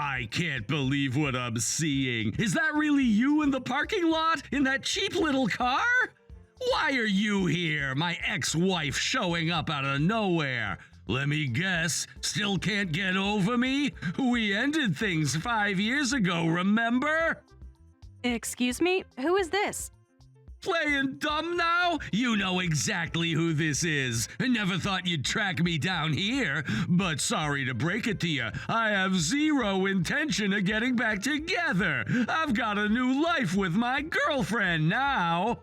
I can't believe what I'm seeing. Is that really you in the parking lot in that cheap little car? Why are you here, my ex-wife showing up out of nowhere? Let me guess, still can't get over me? We ended things 5 years ago, remember? Excuse me? Who is this? Playing dumb now? You know exactly who this is. I never thought you'd track me down here, but sorry to break it to you, I have zero intention of getting back together. I've got a new life with my girlfriend now.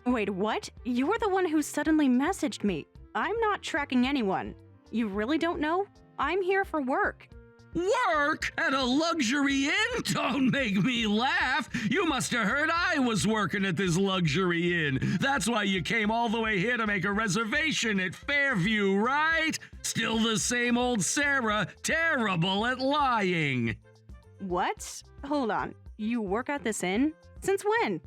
Wait, what? You're the one who suddenly messaged me. I'm not tracking anyone. You really don't know? I'm here for work. Work? At a luxury inn? Don't make me laugh. You must have heard I was working at this luxury inn. That's why you came all the way here to make a reservation at Fairview, right? Still the same old Sarah, terrible at lying. What? Hold on. You work at this inn? Since when?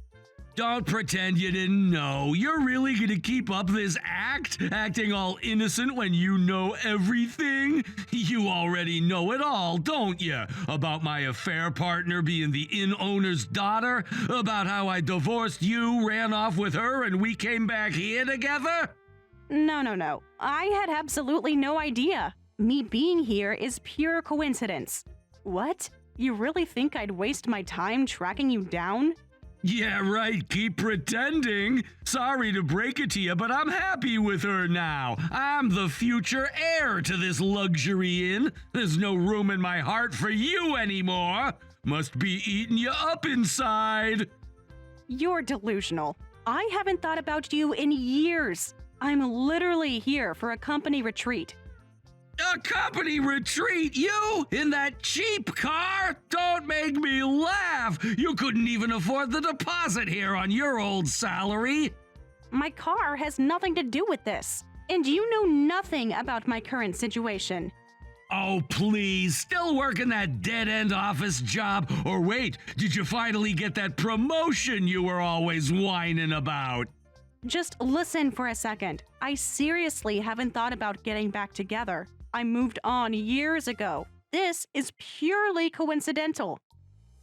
Don't pretend you didn't know. You're really gonna keep up this act? Acting all innocent when you know everything? You already know it all, don't you? About my affair partner being the inn owner's daughter? About how I divorced you, ran off with her, and we came back here together? No. I had absolutely no idea. Me being here is pure coincidence. What? You really think I'd waste my time tracking you down? Yeah, right, keep pretending. Sorry to break it to you, but I'm happy with her now. I'm the future heir to this luxury inn. There's no room in my heart for you anymore. Must be eating you up inside. You're delusional. I haven't thought about you in years. I'm literally here for a company retreat. A company retreat? You? In that cheap car? Don't make me laugh! You couldn't even afford the deposit here on your old salary! My car has nothing to do with this. And you know nothing about my current situation. Oh, please, still working that dead-end office job? Or wait, did you finally get that promotion you were always whining about? Just listen for a second. I seriously haven't thought about getting back together. I moved on years ago. This is purely coincidental.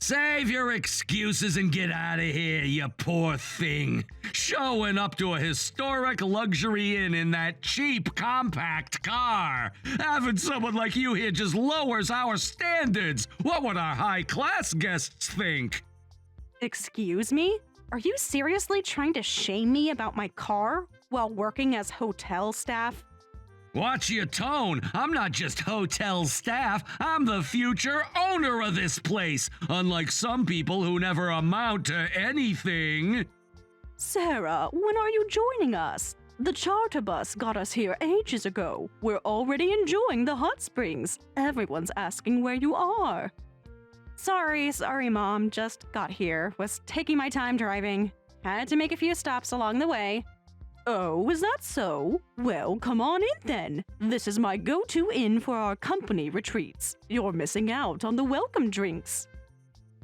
Save your excuses and get out of here, you poor thing. Showing up to a historic luxury inn in that cheap, compact car. Having someone like you here just lowers our standards. What would our high-class guests think? Excuse me? Are you seriously trying to shame me about my car while working as hotel staff? Watch your tone. I'm not just hotel staff. I'm the future owner of this place, unlike some people who never amount to anything. Sarah, when are you joining us? The charter bus got us here ages ago. We're already enjoying the hot springs. Everyone's asking where you are. Sorry, Mom. Just got here. Was taking my time driving. Had to make a few stops along the way. Oh, is that so? Well, come on in then. This is my go-to inn for our company retreats. You're missing out on the welcome drinks.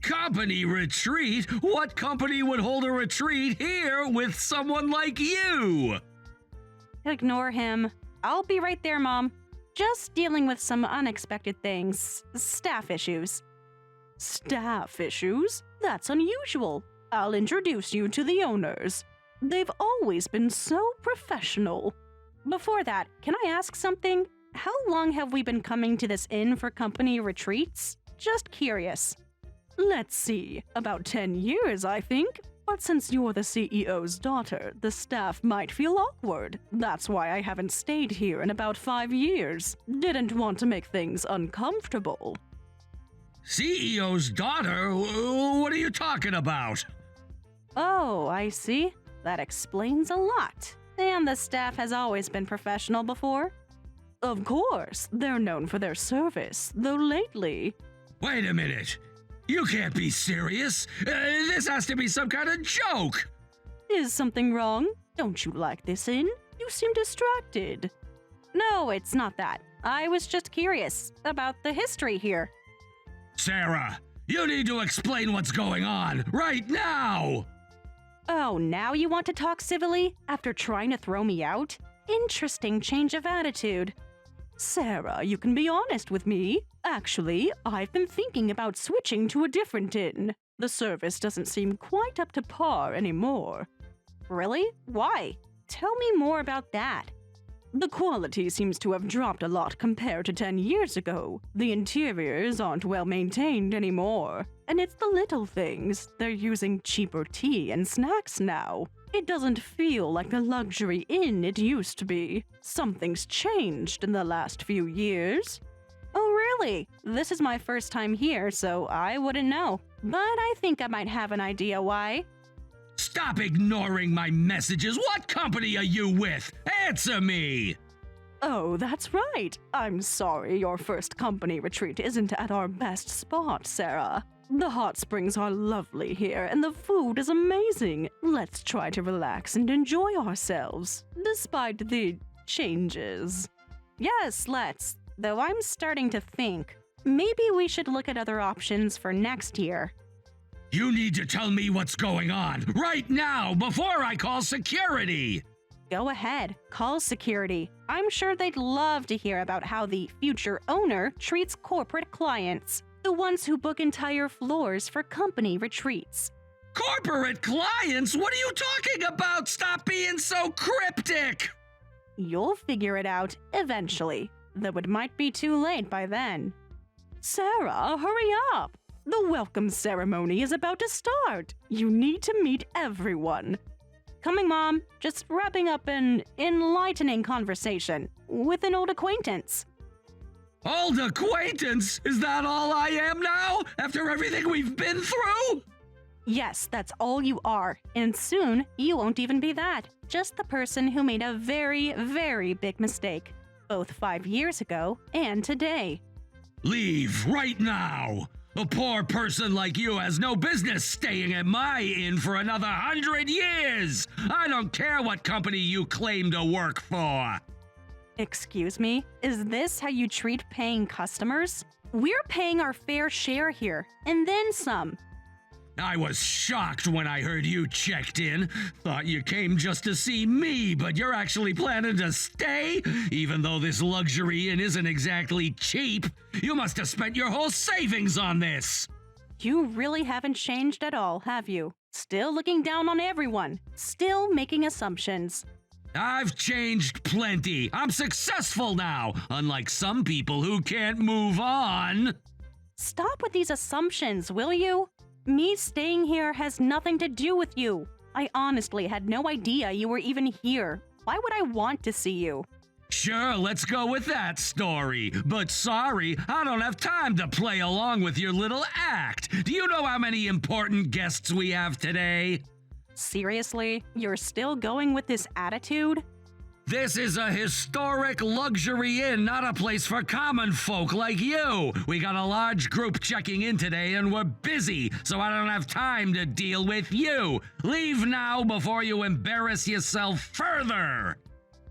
Company retreat? What company would hold a retreat here with someone like you? Ignore him. I'll be right there, Mom. Just dealing with some unexpected things. Staff issues. Staff issues? That's unusual. I'll introduce you to the owners. They've always been so professional. Before that, can I ask something? How long have we been coming to this inn for company retreats? Just curious. Let's see, about 10 years, I think. But since you're the CEO's daughter, the staff might feel awkward. That's why I haven't stayed here in about 5 years. Didn't want to make things uncomfortable. CEO's daughter? What are you talking about? Oh, I see. That explains a lot. And the staff has always been professional before. Of course, they're known for their service, though lately… Wait a minute. You can't be serious. This has to be some kind of joke. Is something wrong? Don't you like this inn? You seem distracted. No, it's not that. I was just curious about the history here. Sarah, you need to explain what's going on right now. Oh, now you want to talk civilly after trying to throw me out? Interesting change of attitude. Sarah, you can be honest with me. Actually, I've been thinking about switching to a different inn. The service doesn't seem quite up to par anymore. Really? Why? Tell me more about that. The quality seems to have dropped a lot compared to 10 years ago. The interiors aren't well maintained anymore. And it's the little things. They're using cheaper tea and snacks now. It doesn't feel like the luxury inn it used to be. Something's changed in the last few years. Oh, really? This is my first time here, so I wouldn't know. But I think I might have an idea why. Stop ignoring my messages. What company are you with? Answer me! Oh, that's right. I'm sorry your first company retreat isn't at our best spot, Sarah. The hot springs are lovely here and the food is amazing. Let's try to relax and enjoy ourselves, despite the changes. Yes, let's. Though I'm starting to think, maybe we should look at other options for next year. You need to tell me what's going on right now before I call security! Go ahead, call security. I'm sure they'd love to hear about how the future owner treats corporate clients, the ones who book entire floors for company retreats. Corporate clients? What are you talking about? Stop being so cryptic! You'll figure it out eventually, though it might be too late by then. Sarah, hurry up! The welcome ceremony is about to start. You need to meet everyone. Coming, Mom. Just wrapping up an enlightening conversation with an old acquaintance. Old acquaintance? Is that all I am now? After everything we've been through? Yes, that's all you are. And soon, you won't even be that. Just the person who made a very, very big mistake. Both 5 years ago and today. Leave right now! A poor person like you has no business staying at my inn for another 100 years! I don't care what company you claim to work for! Excuse me? Is this how you treat paying customers? We're paying our fair share here, and then some. I was shocked when I heard you checked in. Thought you came just to see me, but you're actually planning to stay? Even though this luxury inn isn't exactly cheap, you must have spent your whole savings on this! You really haven't changed at all, have you? Still looking down on everyone. Still making assumptions. I've changed plenty. I'm successful now, unlike some people who can't move on. Stop with these assumptions, will you? Me staying here has nothing to do with you. I honestly had no idea you were even here. Why would I want to see you? Sure, let's go with that story. But sorry, I don't have time to play along with your little act. Do you know how many important guests we have today? Seriously? You're still going with this attitude? This is a historic luxury inn, not a place for common folk like you. We got a large group checking in today and we're busy, so I don't have time to deal with you. Leave now before you embarrass yourself further.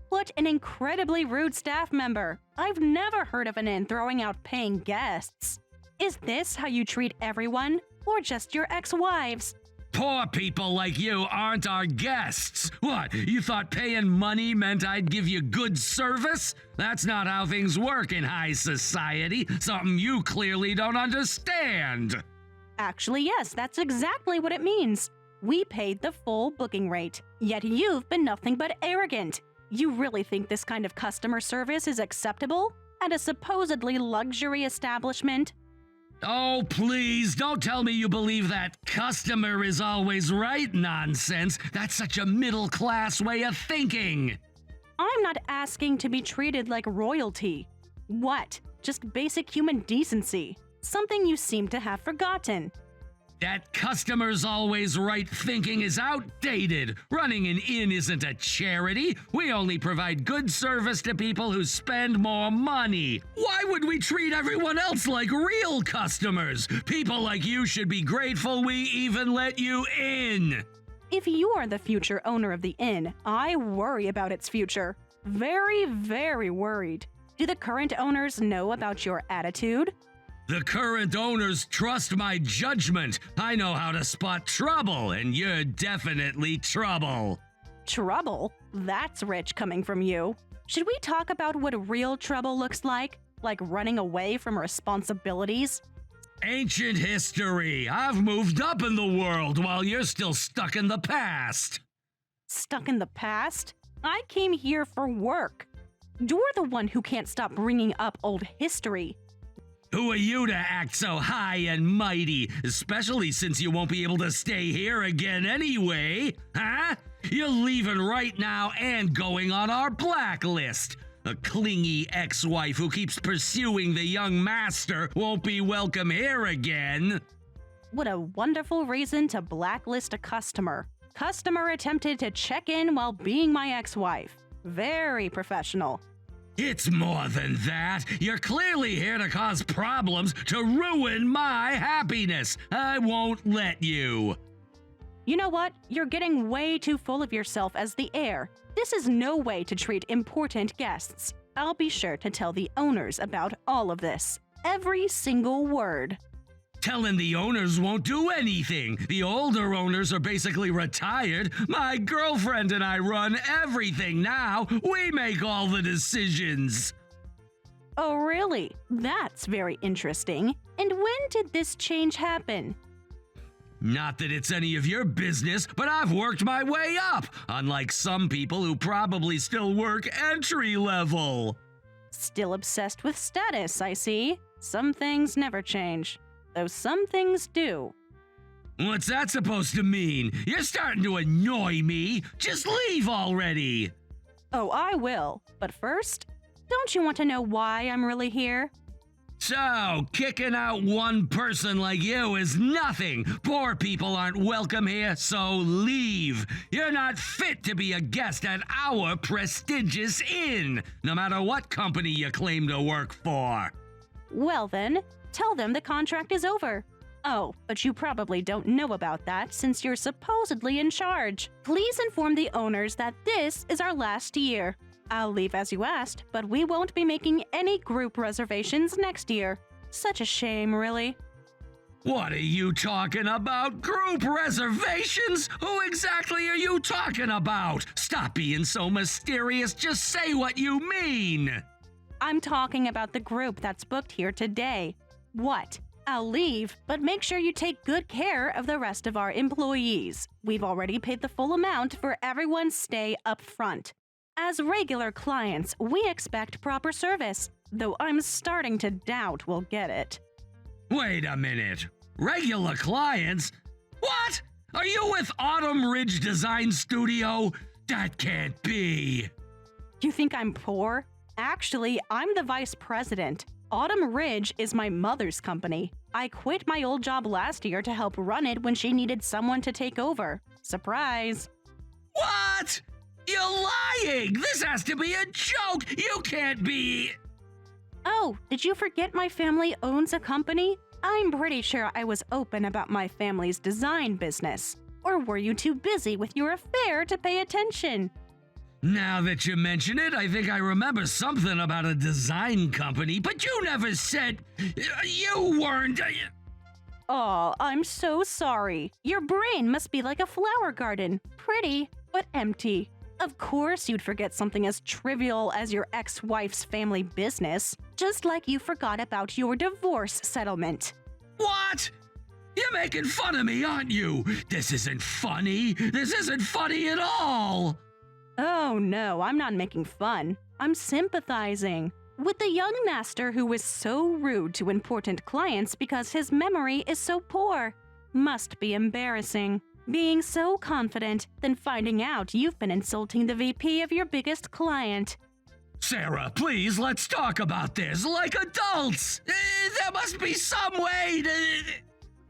What an incredibly rude staff member. I've never heard of an inn throwing out paying guests. Is this how you treat everyone, or just your ex-wives? Poor people like you aren't our guests. What, you thought paying money meant I'd give you good service? That's not how things work in high society, something you clearly don't understand. Actually, yes, that's exactly what it means. We paid the full booking rate, yet you've been nothing but arrogant. You really think this kind of customer service is acceptable at a supposedly luxury establishment? Oh, please, don't tell me you believe that customer is always right nonsense. That's such a middle-class way of thinking. I'm not asking to be treated like royalty. What? Just basic human decency. Something you seem to have forgotten. That customer's always right thinking is outdated. Running an inn isn't a charity. We only provide good service to people who spend more money. Why would we treat everyone else like real customers? People like you should be grateful we even let you in. If you are the future owner of the inn, I worry about its future. Very, very worried. Do the current owners know about your attitude? The current owners trust my judgment. I know how to spot trouble, and you're definitely trouble. Trouble? That's rich coming from you. Should we talk about what real trouble looks like? Like running away from responsibilities? Ancient history. I've moved up in the world while you're still stuck in the past. Stuck in the past? I came here for work. You're the one who can't stop bringing up old history. Who are you to act so high and mighty, especially since you won't be able to stay here again anyway? Huh? You're leaving right now and going on our blacklist. A clingy ex-wife who keeps pursuing the young master won't be welcome here again. What a wonderful reason to blacklist a customer. Customer attempted to check in while being my ex-wife. Very professional. It's more than that. You're clearly here to cause problems, to ruin my happiness. I won't let you. You know what? You're getting way too full of yourself as the heir. This is no way to treat important guests. I'll be sure to tell the owners about all of this. Every single word. Telling the owners won't do anything. The older owners are basically retired. My girlfriend and I run everything now. We make all the decisions. Oh, really? That's very interesting. And when did this change happen? Not that it's any of your business, but I've worked my way up, unlike some people who probably still work entry level. Still obsessed with status, I see. Some things never change. Though some things do. What's that supposed to mean? You're starting to annoy me. Just leave already. Oh, I will. But first, don't you want to know why I'm really here? So, kicking out one person like you is nothing. Poor people aren't welcome here, so leave. You're not fit to be a guest at our prestigious inn, no matter what company you claim to work for. Well then, tell them the contract is over. Oh, but you probably don't know about that since you're supposedly in charge. Please inform the owners that this is our last year. I'll leave as you asked, but we won't be making any group reservations next year. Such a shame, really. What are you talking about? Group reservations? Who exactly are you talking about? Stop being so mysterious. Just say what you mean. I'm talking about the group that's booked here today. What? I'll leave, but make sure you take good care of the rest of our employees. We've already paid the full amount for everyone's stay up front. As regular clients, we expect proper service, though I'm starting to doubt we'll get it. Wait a minute. Regular clients? What? Are you with Autumn Ridge Design Studio? That can't be. You think I'm poor? Actually, I'm the vice president. Autumn Ridge is my mother's company. I quit my old job last year to help run it when she needed someone to take over. Surprise! What? You're lying! This has to be a joke! You can't be... Oh, did you forget my family owns a company? I'm pretty sure I was open about my family's design business. Or were you too busy with your affair to pay attention? Now that you mention it, I think I remember something about a design company, but you never said... You weren't... Oh, I'm so sorry. Your brain must be like a flower garden. Pretty, but empty. Of course you'd forget something as trivial as your ex-wife's family business, just like you forgot about your divorce settlement. What? You're making fun of me, aren't you? This isn't funny. This isn't funny at all. Oh no, I'm not making fun. I'm sympathizing with the young master who was so rude to important clients because his memory is so poor. Must be embarrassing. Being so confident, then finding out you've been insulting the VP of your biggest client. Sarah, please, let's talk about this like adults. There must be some way to...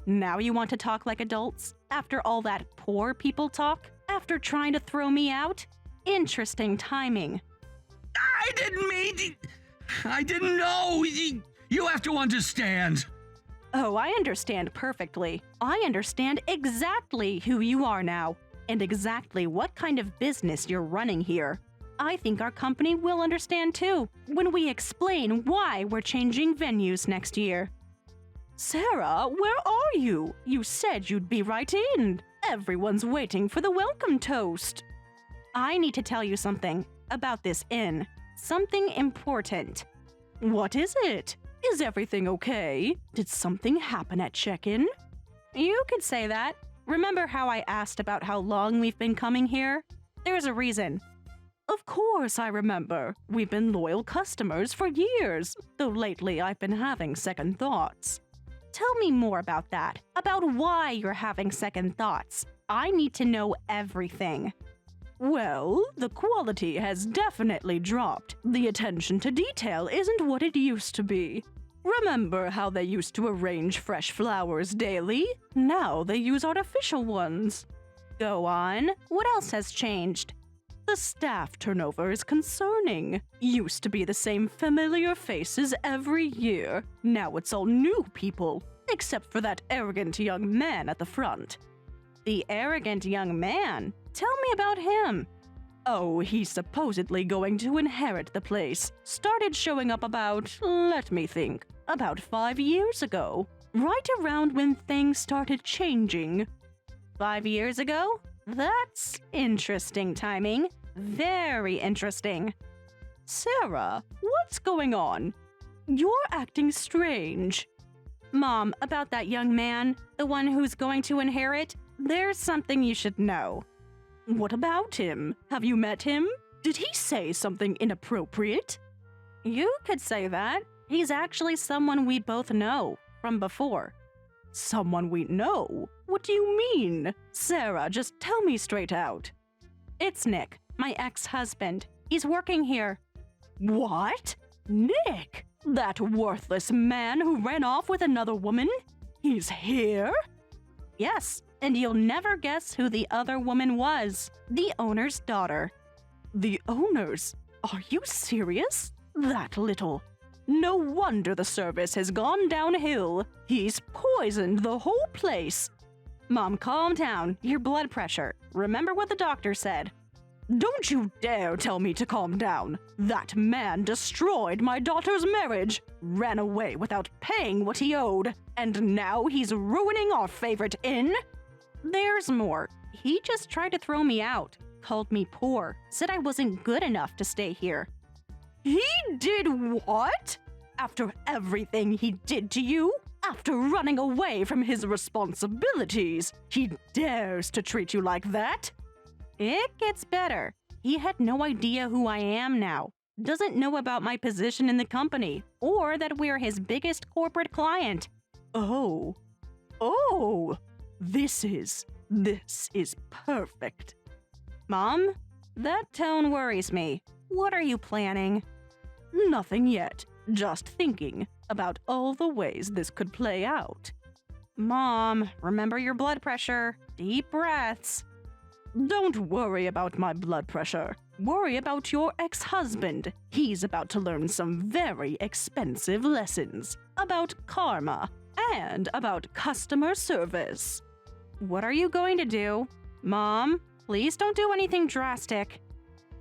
Now you want to talk like adults? After all that poor people talk? After trying to throw me out? Interesting timing. I didn't mean to... I didn't know. You have to understand. Oh, I understand perfectly. I understand exactly who you are now, and exactly what kind of business you're running here. I think our company will understand too, when we explain why we're changing venues next year. Sarah, where are you? You said you'd be right in. Everyone's waiting for the welcome toast. I need to tell you something about this inn. something important. What is it? Is everything okay? Did something happen at check-in? You could say that. Remember how I asked about how long we've been coming here? There's a reason. Of course I remember. We've been loyal customers for years, though lately I've been having second thoughts. Tell me more about that, about why you're having second thoughts. I need to know everything. Well, the quality has definitely dropped. The attention to detail isn't what it used to be. Remember how they used to arrange fresh flowers daily? Now they use artificial ones. Go on. What else has changed? The staff turnover is concerning. Used to be the same familiar faces every year. Now it's all new people, except for that arrogant young man at the front. The arrogant young man? Tell me about him. Oh, he's supposedly going to inherit the place. Started showing up about 5 years ago. Right around when things started changing. 5 years ago? That's interesting timing. Very interesting. Sarah, what's going on? You're acting strange. Mom, about that young man, the one who's going to inherit, there's something you should know. What about him? Have you met him? Did he say something inappropriate? You could say that. He's actually someone we both know from before. Someone we know? What do you mean? Sarah, just tell me straight out. It's Nick, my ex-husband. He's working here. What? Nick? That worthless man who ran off with another woman? He's here? Yes, and you'll never guess who the other woman was. The owner's daughter. The owner's? Are you serious? That little. No wonder the service has gone downhill. He's poisoned the whole place. Mom, calm down. Your blood pressure. Remember what the doctor said. Don't you dare tell me to calm down. That man destroyed my daughter's marriage, ran away without paying what he owed, and now he's ruining our favorite inn? There's more. He just tried to throw me out, called me poor, said I wasn't good enough to stay here. He did what? After everything he did to you? After running away from his responsibilities, he dares to treat you like that? It gets better. He had no idea who I am now. Doesn't know about my position in the company, or that we're his biggest corporate client. Oh. This is perfect. Mom, that tone worries me. What are you planning? Nothing yet. Just thinking about all the ways this could play out. Mom, remember your blood pressure. Deep breaths. Don't worry about my blood pressure. Worry about your ex-husband. He's about to learn some very expensive lessons about karma and about customer service. What are you going to do? Mom, please don't do anything drastic.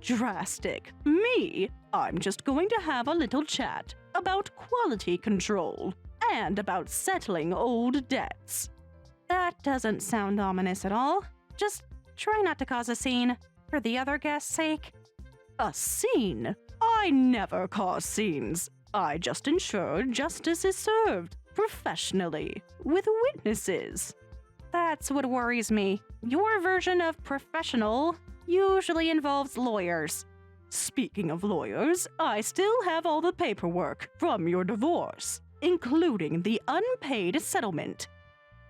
Drastic? Me? I'm just going to have a little chat about quality control and about settling old debts. That doesn't sound ominous at all. Just try not to cause a scene, for the other guest's sake. A scene? I never cause scenes. I just ensure justice is served, professionally, with witnesses. That's what worries me. Your version of professional usually involves lawyers. Speaking of lawyers, I still have all the paperwork from your divorce, including the unpaid settlement.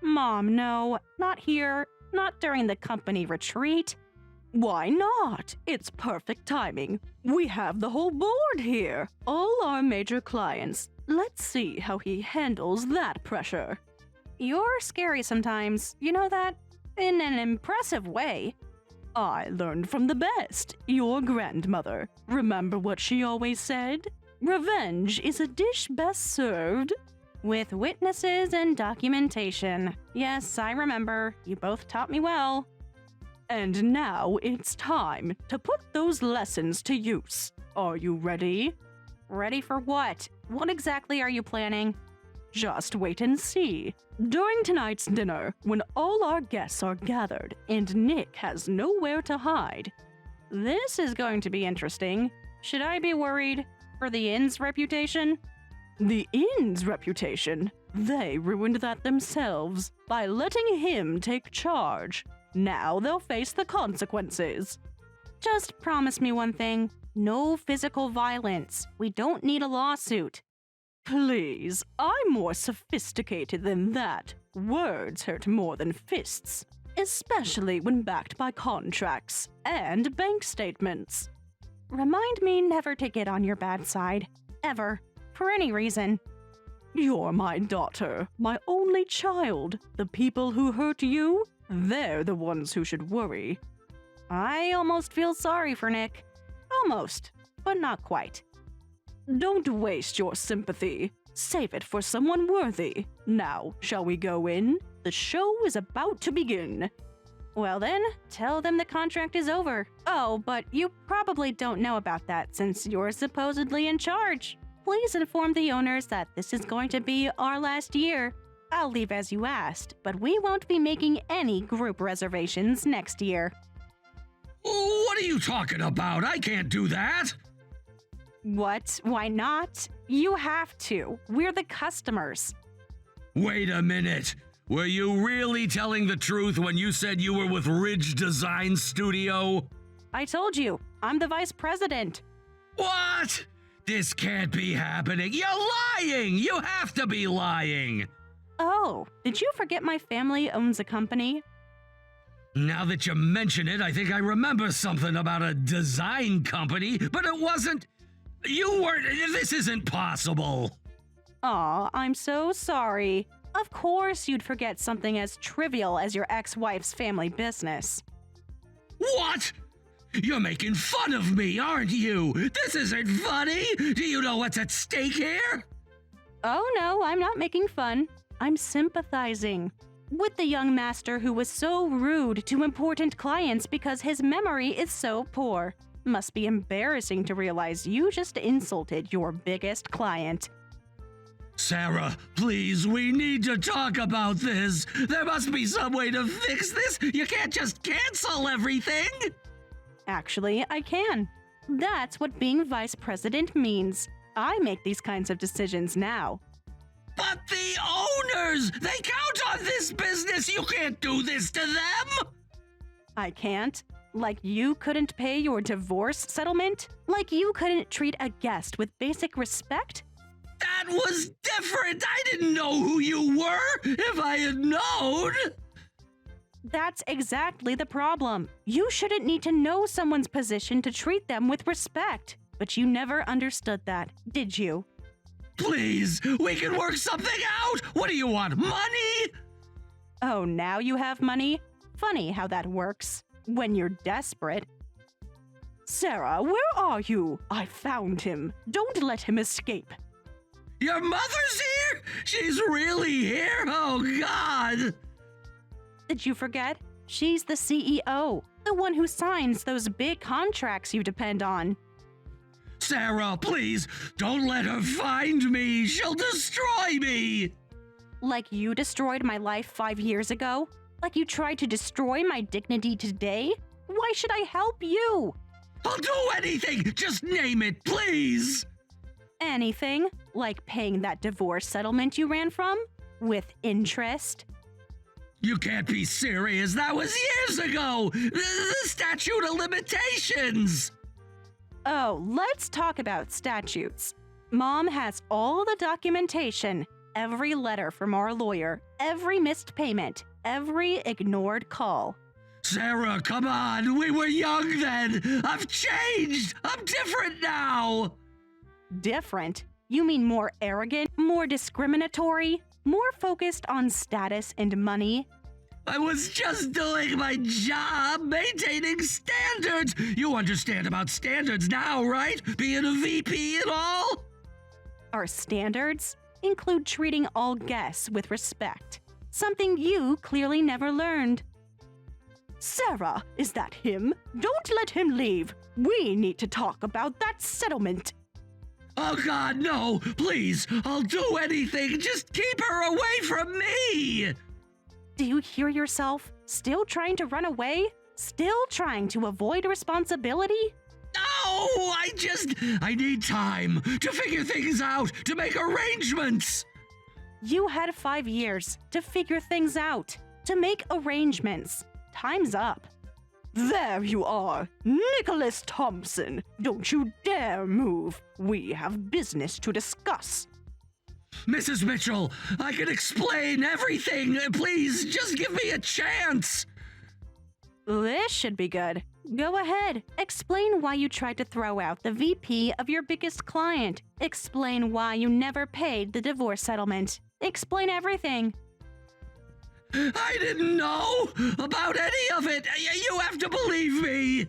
Mom, no, not here. Not during the company retreat. Why not? It's perfect timing. We have the whole board here. All our major clients. Let's see how he handles that pressure. You're scary sometimes, you know that? In an impressive way. I learned from the best, your grandmother. Remember what she always said? Revenge is a dish best served with witnesses and documentation. Yes, I remember. You both taught me well. And now it's time to put those lessons to use. Are you ready? Ready for what? What exactly are you planning? Just wait and see. During tonight's dinner, when all our guests are gathered and Nick has nowhere to hide. This is going to be interesting. Should I be worried for the inn's reputation? The inn's reputation? They ruined that themselves by letting him take charge. Now they'll face the consequences. Just promise me one thing. No physical violence. We don't need a lawsuit. Please, I'm more sophisticated than that. Words hurt more than fists, especially when backed by contracts and bank statements. Remind me never to get on your bad side. Ever. For any reason. You're my daughter, my only child. The people who hurt you, they're the ones who should worry. I almost feel sorry for Nick. Almost, but not quite. Don't waste your sympathy. Save it for someone worthy. Now, shall we go in? The show is about to begin. Well then, tell them the contract is over. Oh, but you probably don't know about that since you're supposedly in charge. Please inform the owners that this is going to be our last year. I'll leave as you asked, but we won't be making any group reservations next year. What are you talking about? I can't do that. What? Why not? You have to. We're the customers. Wait a minute. Were you really telling the truth when you said you were with Ridge Design Studio? I told you, I'm the vice president. What? This can't be happening. You're lying! You have to be lying! Oh, did you forget my family owns a company? Now that you mention it, I think I remember something about a design company, but it wasn't. You weren't. This isn't possible. Aw, I'm so sorry. Of course you'd forget something as trivial as your ex-wife's family business. What? You're making fun of me, aren't you? This isn't funny. Do you know what's at stake here? Oh no, I'm not making fun. I'm sympathizing with the young master who was so rude to important clients because his memory is so poor. Must be embarrassing to realize you just insulted your biggest client. Sarah, please, we need to talk about this. There must be some way to fix this. You can't just cancel everything. Actually, I can. That's what being vice president means. I make these kinds of decisions now. But the owners, they count on this business. You can't do this to them. I can't. Like you couldn't pay your divorce settlement? Like you couldn't treat a guest with basic respect? That was different. I didn't know who you were. If I had known. That's exactly the problem. You shouldn't need to know someone's position to treat them with respect. But you never understood that, did you? Please, we can work something out. What do you want, money? Oh, now you have money? Funny how that works. When you're desperate. Sarah, where are you? I found him. Don't let him escape. Your mother's here? She's really here? Oh, God. Did you forget? She's the CEO, the one who signs those big contracts you depend on. Sarah, please, don't let her find me. She'll destroy me. Like you destroyed my life 5 years ago? Like you tried to destroy my dignity today? Why should I help you? I'll do anything. Just name it, please. Anything? Like paying that divorce settlement you ran from? With interest? You can't be serious. That was years ago. The statute of limitations. Oh, let's talk about statutes. Mom has all the documentation, every letter from our lawyer, every missed payment, every ignored call. Sarah, come on. We were young then. I've changed. I'm different now. Different? You mean more arrogant, more discriminatory, more focused on status and money? I was just doing my job, maintaining standards. You understand about standards now, right? Being a VP and all? Our standards include treating all guests with respect, something you clearly never learned. Sarah, is that him? Don't let him leave. We need to talk about that settlement. Oh, God, no. Please, I'll do anything. Just keep her away from me. Do you hear yourself? Still trying to run away? Still trying to avoid responsibility? No, I need time to figure things out, to make arrangements. You had 5 years to figure things out, to make arrangements. Time's up. There you are, Nicholas Thompson. Don't you dare move. We have business to discuss. Mrs. Mitchell, I can explain everything. Please, just give me a chance. This should be good. Go ahead. Explain why you tried to throw out the VP of your biggest client. Explain why you never paid the divorce settlement. Explain everything. I didn't know about any of it. You have to believe me.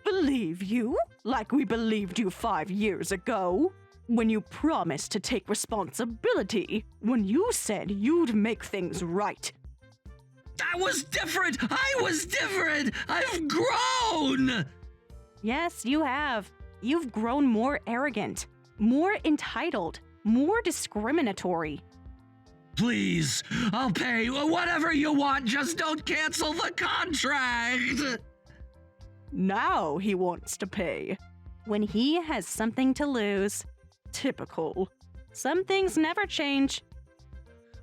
Believe you? Like we believed you 5 years ago? When you promised to take responsibility. When you said you'd make things right. I was different. I've grown. Yes, you have. You've grown more arrogant, more entitled, more discriminatory. Please, I'll pay whatever you want. Just don't cancel the contract. Now he wants to pay. When he has something to lose. Typical. Some things never change.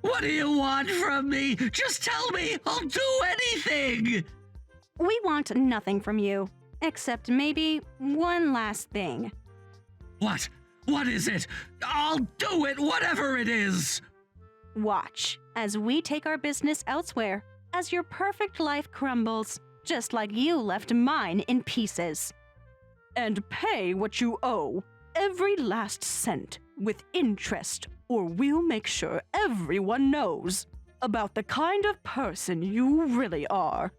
What do you want from me? Just tell me. I'll do anything. We want nothing from you, except maybe one last thing. What? What is it? I'll do it, whatever it is. Watch as we take our business elsewhere, as your perfect life crumbles, just like you left mine in pieces. And pay what you owe, every last cent, with interest, or we'll make sure everyone knows about the kind of person you really are.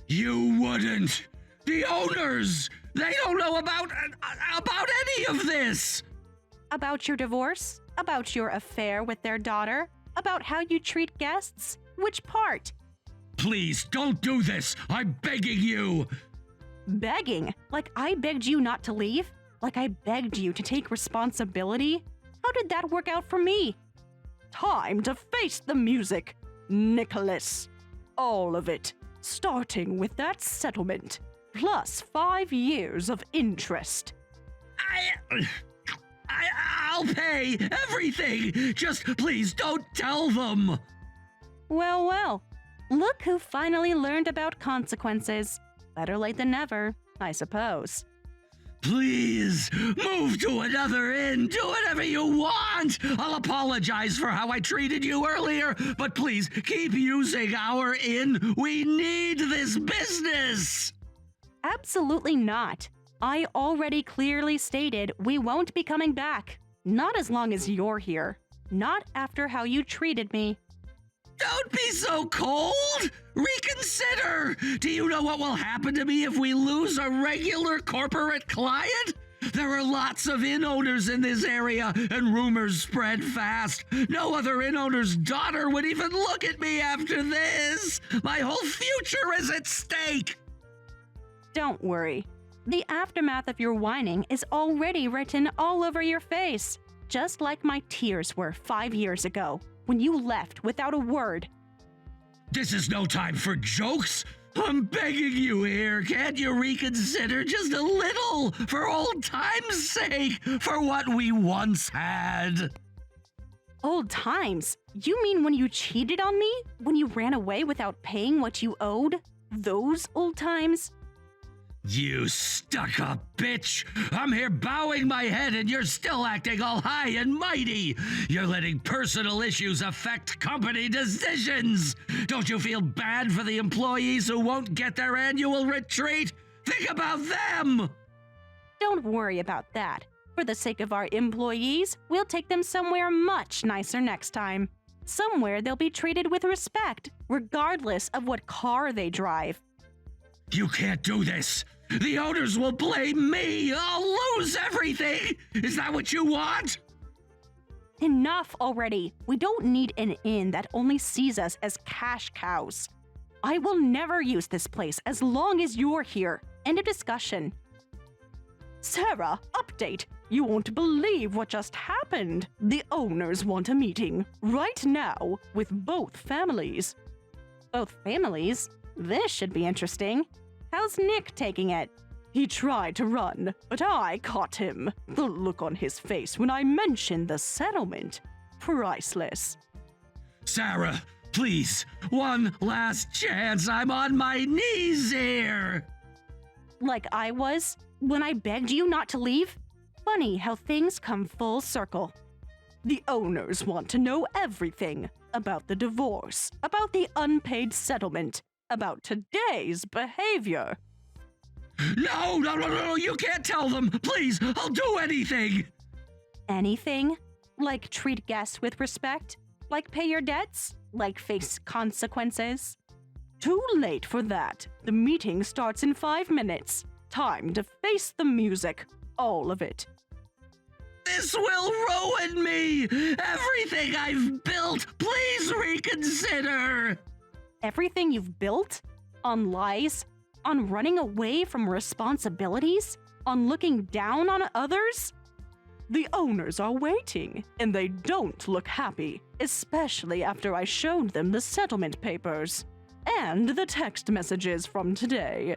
You wouldn't. The owners, they don't know about any of this. About your divorce? About your affair with their daughter? About how you treat guests? Which part? Please, don't do this. I'm begging you. Begging? Like I begged you not to leave? Like I begged you to take responsibility? How did that work out for me? Time to face the music, Nicholas. All of it, starting with that settlement, plus 5 years of interest. I'll pay everything. Just please don't tell them. Well, well. Look who finally learned about consequences. Better late than never, I suppose. Please, move to another inn. Do whatever you want. I'll apologize for how I treated you earlier, but please keep using our inn. We need this business. Absolutely not. I already clearly stated we won't be coming back. Not as long as you're here. Not after how you treated me. Don't be so cold! Reconsider! Do you know what will happen to me if we lose a regular corporate client? There are lots of inn owners in this area, and rumors spread fast. No other inn owner's daughter would even look at me after this. My whole future is at stake. Don't worry. The aftermath of your whining is already written all over your face, just like my tears were 5 years ago, when you left without a word. This is no time for jokes. I'm begging you here. Can't you reconsider just a little, for old time's sake, for what we once had? Old times? You mean when you cheated on me? When you ran away without paying what you owed? Those old times? You stuck-up bitch! I'm here bowing my head and you're still acting all high and mighty! You're letting personal issues affect company decisions! Don't you feel bad for the employees who won't get their annual retreat? Think about them! Don't worry about that. For the sake of our employees, we'll take them somewhere much nicer next time. Somewhere they'll be treated with respect, regardless of what car they drive. You can't do this! The owners will blame me! I'll lose everything! Is that what you want? Enough already! We don't need an inn that only sees us as cash cows. I will never use this place as long as you're here. End of discussion. Sarah, update! You won't believe what just happened. The owners want a meeting, right now, with both families. Both families? This should be interesting. How's Nick taking it? He tried to run, but I caught him. The look on his face when I mentioned the settlement. Priceless. Sarah, please, one last chance. I'm on my knees here. Like I was when I begged you not to leave? Funny how things come full circle. The owners want to know everything about the divorce, about the unpaid settlement, about today's behavior. No, you can't tell them. Please, I'll do anything. Anything? Like treat guests with respect? Like pay your debts? Like face consequences? Too late for that. The meeting starts in 5 minutes. Time to face the music. All of it. This will ruin me. Everything I've built. Please reconsider. Everything you've built? On lies? On running away from responsibilities? On looking down on others? The owners are waiting, and they don't look happy, especially after I showed them the settlement papers and the text messages from today.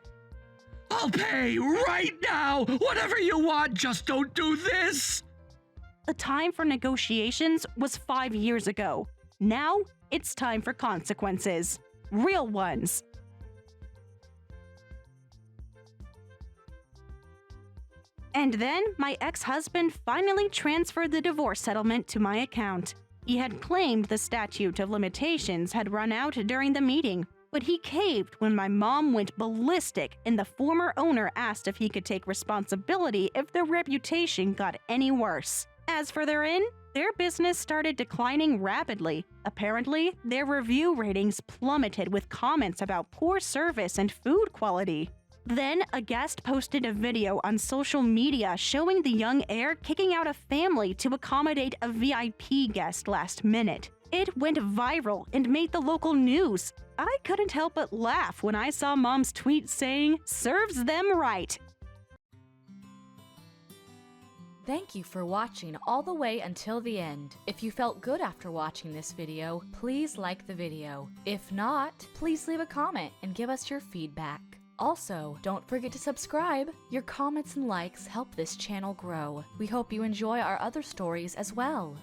I'll pay right now. Whatever you want, just don't do this. The time for negotiations was 5 years ago. Now, it's time for consequences. Real ones. And then, my ex-husband finally transferred the divorce settlement to my account. He had claimed the statute of limitations had run out during the meeting, but he caved when my mom went ballistic and the former owner asked if he could take responsibility if their reputation got any worse. As for their business started declining rapidly. Apparently, their review ratings plummeted with comments about poor service and food quality. Then, a guest posted a video on social media showing the young heir kicking out a family to accommodate a VIP guest last minute. It went viral and made the local news. I couldn't help but laugh when I saw Mom's tweet saying, "Serves them right." Thank you for watching all the way until the end. If you felt good after watching this video, please like the video. If not, please leave a comment and give us your feedback. Also, don't forget to subscribe. Your comments and likes help this channel grow. We hope you enjoy our other stories as well.